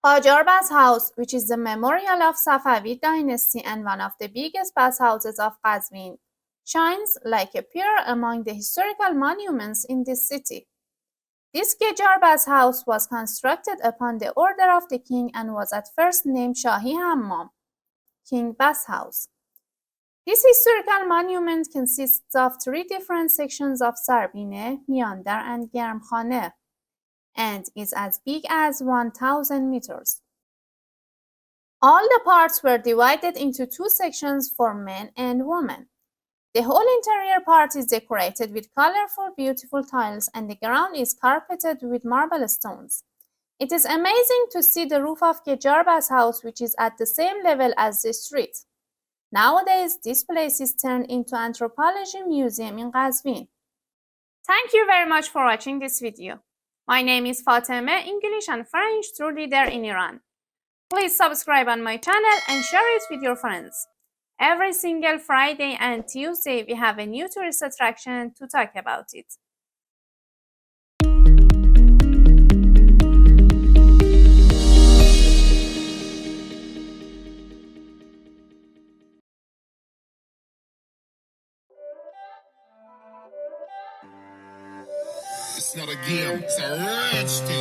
Qajar Bathhouse, which is the memorial of Safavid Dynasty and one of the biggest bathhouses of Qazvin, shines like a pearl among the historical monuments in this city. This Qajar Bathhouse was constructed upon the order of the king and was at first named Shahi Hammam, King Bathhouse. This historical monument consists of 3 different sections of Sarbineh, Miandar, and Garmkhaneh, and is as big as 1,000 meters. All the parts were divided into 2 sections for men and women. The whole interior part is decorated with colorful, beautiful tiles, and the ground is carpeted with marble stones. It is amazing to see the roof of Qajar Bathhouse, which is at the same level as the street. Nowadays, this place is turned into an anthropology museum in Qazvin. Thank you very much for watching this video. My name is Fatemeh, English and French tour leader in Iran. Please subscribe on my channel and share it with your friends. Every single Friday and Tuesday, we have a new tourist attraction to talk about it. It's not a game, it's a rich thing.